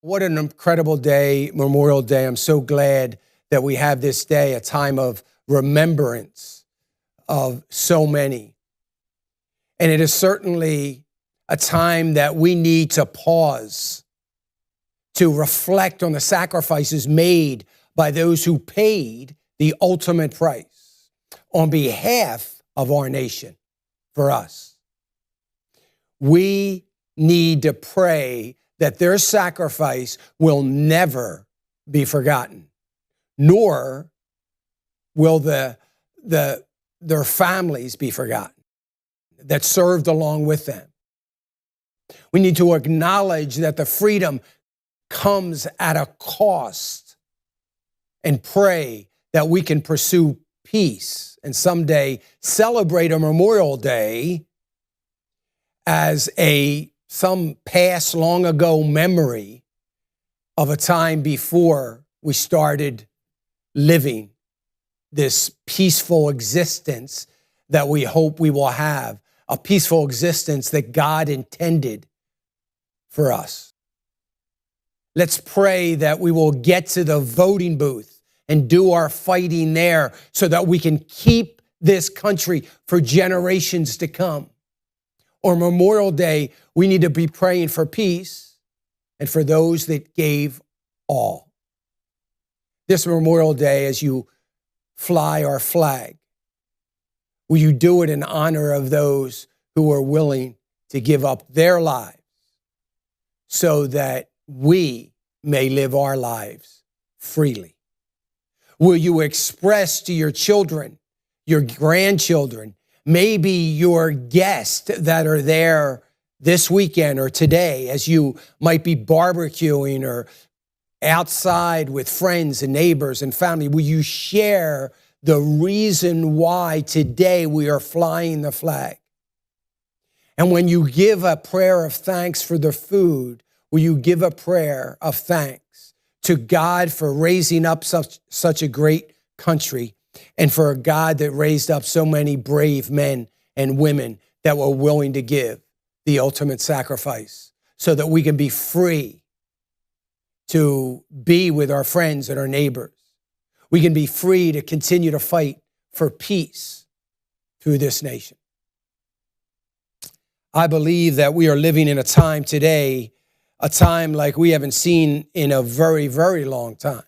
What an incredible day, Memorial Day. I'm so glad that we have this day, a time of remembrance of so many. And it is certainly a time that we need to pause to reflect on the sacrifices made by those who paid the ultimate price on behalf of our nation for us. We need to pray that their sacrifice will never be forgotten, nor will their families be forgotten that served along with them. We need to acknowledge that the freedom comes at a cost and pray that we can pursue peace and someday celebrate a Memorial Day as some past long ago memory of a time before we started living this peaceful existence that we hope we will have, a peaceful existence that God intended for us. Let's pray that we will get to the voting booth and do our fighting there so that we can keep this country for generations to come. On Memorial Day, we need to be praying for peace and for those that gave all. This Memorial Day, as you fly our flag, will you do it in honor of those who are willing to give up their lives so that we may live our lives freely? Will you express to your children, your grandchildren, maybe your guests that are there this weekend or today, as you might be barbecuing or outside with friends and neighbors and family, will you share the reason why today we are flying the flag? And when you give a prayer of thanks for the food, will you give a prayer of thanks to God for raising up such a great country, and for a God that raised up so many brave men and women that were willing to give the ultimate sacrifice so that we can be free to be with our friends and our neighbors. We can be free to continue to fight for peace through this nation. I believe that we are living in a time today, a time like we haven't seen in a very, very long time.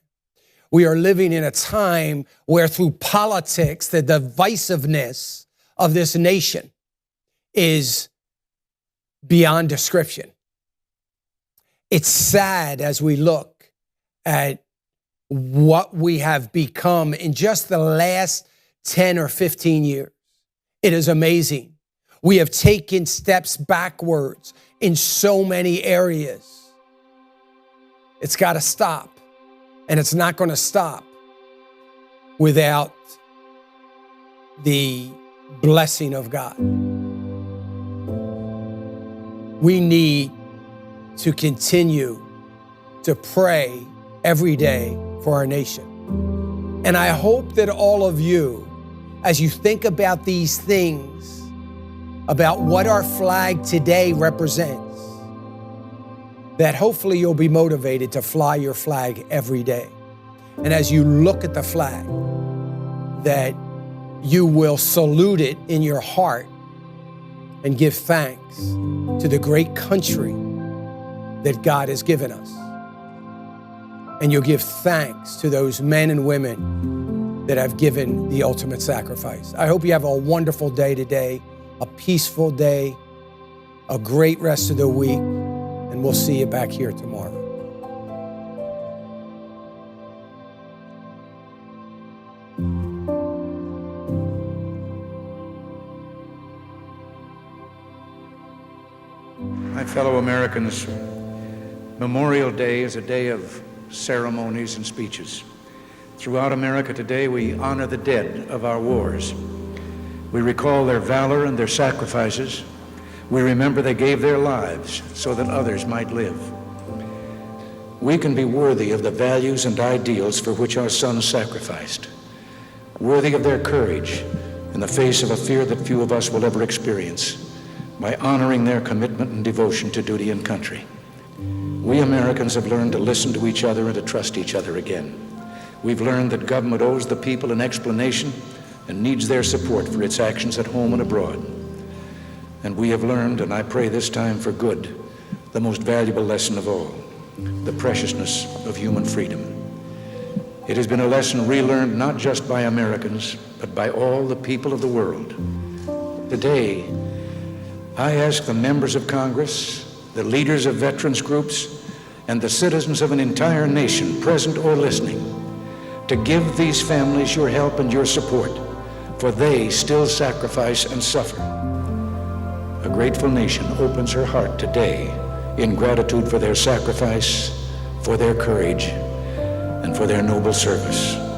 We are living in a time where through politics, the divisiveness of this nation is beyond description. It's sad as we look at what we have become in just the last 10 or 15 years. It is amazing. We have taken steps backwards in so many areas. It's got to stop. And it's not going to stop without the blessing of God. We need to continue to pray every day for our nation. And I hope that all of you, as you think about these things, about what our flag today represents, that hopefully you'll be motivated to fly your flag every day. And as you look at the flag, that you will salute it in your heart and give thanks to the great country that God has given us. And you'll give thanks to those men and women that have given the ultimate sacrifice. I hope you have a wonderful day today, a peaceful day, a great rest of the week. And we'll see you back here tomorrow. My fellow Americans, Memorial Day is a day of ceremonies and speeches. Throughout America today, we honor the dead of our wars. We recall their valor and their sacrifices. We remember they gave their lives so that others might live. We can be worthy of the values and ideals for which our sons sacrificed, worthy of their courage in the face of a fear that few of us will ever experience, by honoring their commitment and devotion to duty and country. We Americans have learned to listen to each other and to trust each other again. We've learned that government owes the people an explanation and needs their support for its actions at home and abroad. And we have learned, and I pray this time for good, the most valuable lesson of all, the preciousness of human freedom. It has been a lesson relearned not just by Americans, but by all the people of the world. Today, I ask the members of Congress, the leaders of veterans groups, and the citizens of an entire nation, present or listening, to give these families your help and your support, for they still sacrifice and suffer. A grateful nation opens her heart today in gratitude for their sacrifice, for their courage, and for their noble service.